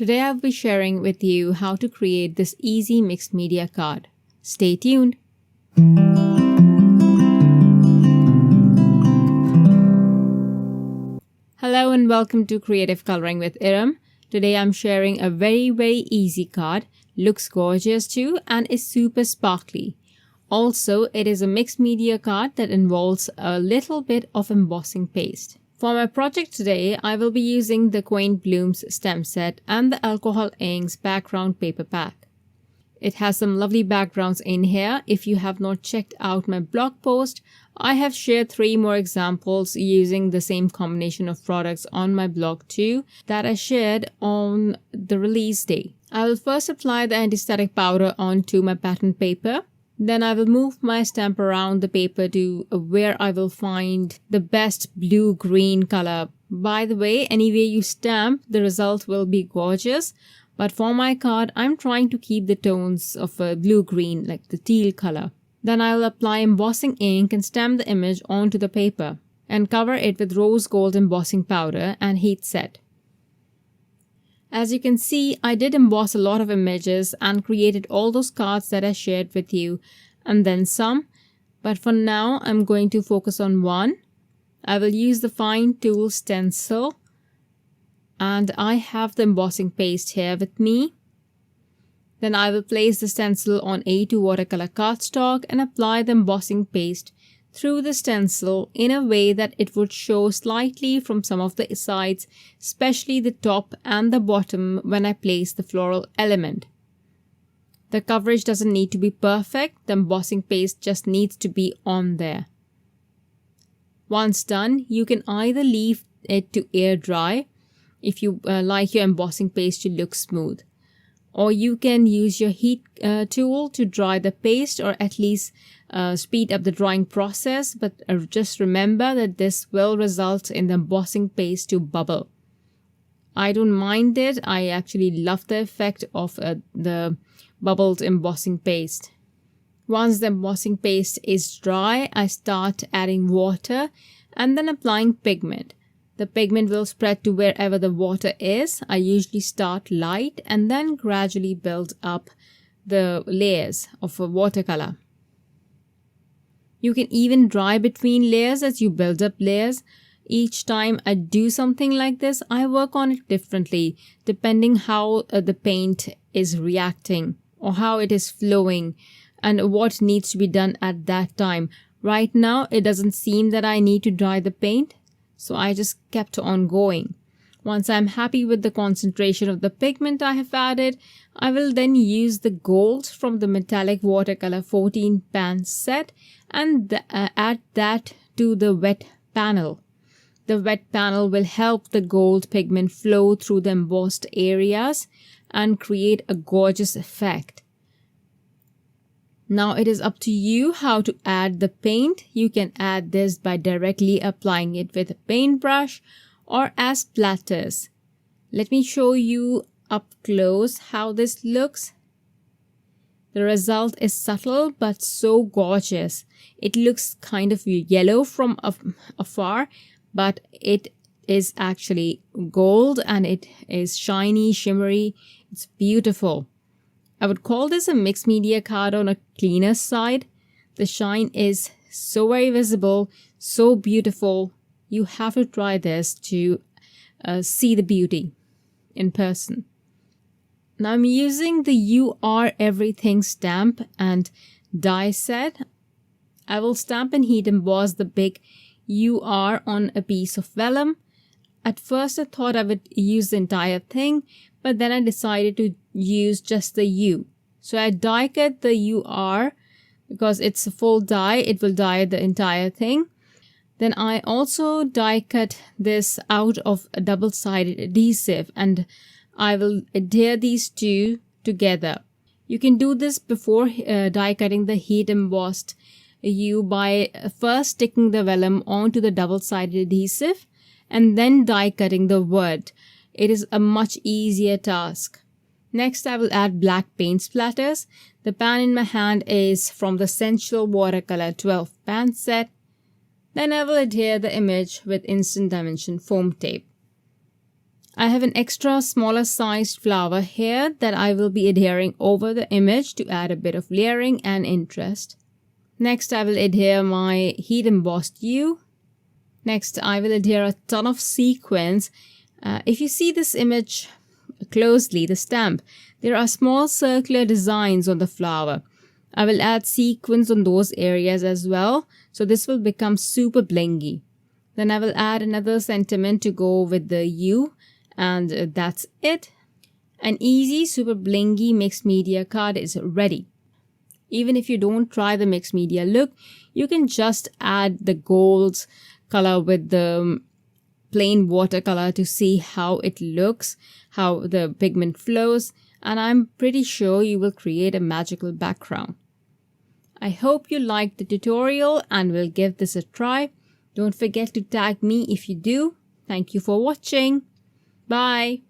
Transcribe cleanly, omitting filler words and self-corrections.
Today I'll be sharing with you how to create this easy mixed media card. Stay tuned. Hello and welcome to Creative Coloring with Erum. Today I'm sharing a very easy card. Looks gorgeous too and is super sparkly. Also, it is a mixed media card that involves a little bit of embossing paste. For my project today, I will be using the Quaint Blooms stem set and the Alcohol Inks background paper pack. It has some lovely backgrounds in here. If you have not checked out my blog post, I have shared 3 more examples using the same combination of products on my blog too that I shared on the release day. I will first apply the anti-static powder onto my pattern paper. Then I will move my stamp around the paper to where I will find the best blue-green color. By the way, any way you stamp, the result will be gorgeous. But for my card, I'm trying to keep the tones of a blue-green, like the teal color. Then I will apply embossing ink and stamp the image onto the paper and cover it with rose gold embossing powder and heat set. As you can see, I did emboss a lot of images and created all those cards that I shared with you and then some. But for now, I'm going to focus on one. I will use the fine tool stencil and I have the embossing paste here with me. Then I will place the stencil on A2 watercolor cardstock and apply the embossing paste through the stencil in a way that it would show slightly from some of the sides, especially the top and the bottom when I place the floral element. The coverage doesn't need to be perfect, the embossing paste just needs to be on there. Once done, you can either leave it to air dry if you like your embossing paste to look smooth, or you can use your heat tool to dry the paste or at least speed up the drying process, but just remember that this will result in the embossing paste to bubble. I don't mind it. I actually love the effect of the bubbled embossing paste. Once the embossing paste is dry, I start adding water and then applying pigment. The pigment will spread to wherever the water is. I usually start light and then gradually build up the layers of a watercolor. You can even dry between layers as you build up layers. Each time I do something like this, I work on it differently depending how the paint is reacting or how it is flowing and what needs to be done at that time. Right now, it doesn't seem that I need to dry the paint, so I just kept on going. Once I'm happy with the concentration of the pigment I have added, I will then use the gold from the metallic watercolor 14 pan set and add that to the wet panel. The wet panel will help the gold pigment flow through the embossed areas and create a gorgeous effect. Now it is up to you how to add the paint. You can add this by directly applying it with a paintbrush or as splatters. Let me show you up close how this looks. The result is subtle but so gorgeous. It looks kind of yellow from afar, but it is actually gold and it is shiny, shimmery. It's beautiful. I would call this a mixed media card on a cleaner side. The shine is so very visible, so beautiful. You have to try this to see the beauty in person. Now I'm using the You Are Everything stamp and die set. I will stamp and heat emboss the big You Are on a piece of vellum. At first I thought I would use the entire thing, but then I decided to use just the U. So I die cut the You Are because it's a full die. It will die the entire thing. Then I also die cut this out of a double-sided adhesive and I will adhere these two together. You can do this before die cutting the heat embossed U by first sticking the vellum onto the double-sided adhesive and then die cutting the word. It is a much easier task. Next, I will add black paint splatters. The pan in my hand is from the Sensual Watercolor 12 pan set. Then I will adhere the image with instant dimension foam tape. I have an extra smaller sized flower here that I will be adhering over the image to add a bit of layering and interest. Next, I will adhere my heat embossed hue. Next, I will adhere a ton of sequins. If you see this image closely, the stamp, there are small circular designs on the flower. I will add sequins on those areas as well, so this will become super blingy. Then I will add another sentiment to go with the hue, and that's it. An easy, super blingy mixed media card is ready. Even if you don't try the mixed media look, you can just add the golds color with the plain watercolor to see how it looks, how the pigment flows, and I'm pretty sure you will create a magical background. I hope you liked the tutorial and will give this a try. Don't forget to tag me if you do. Thank you for watching. Bye.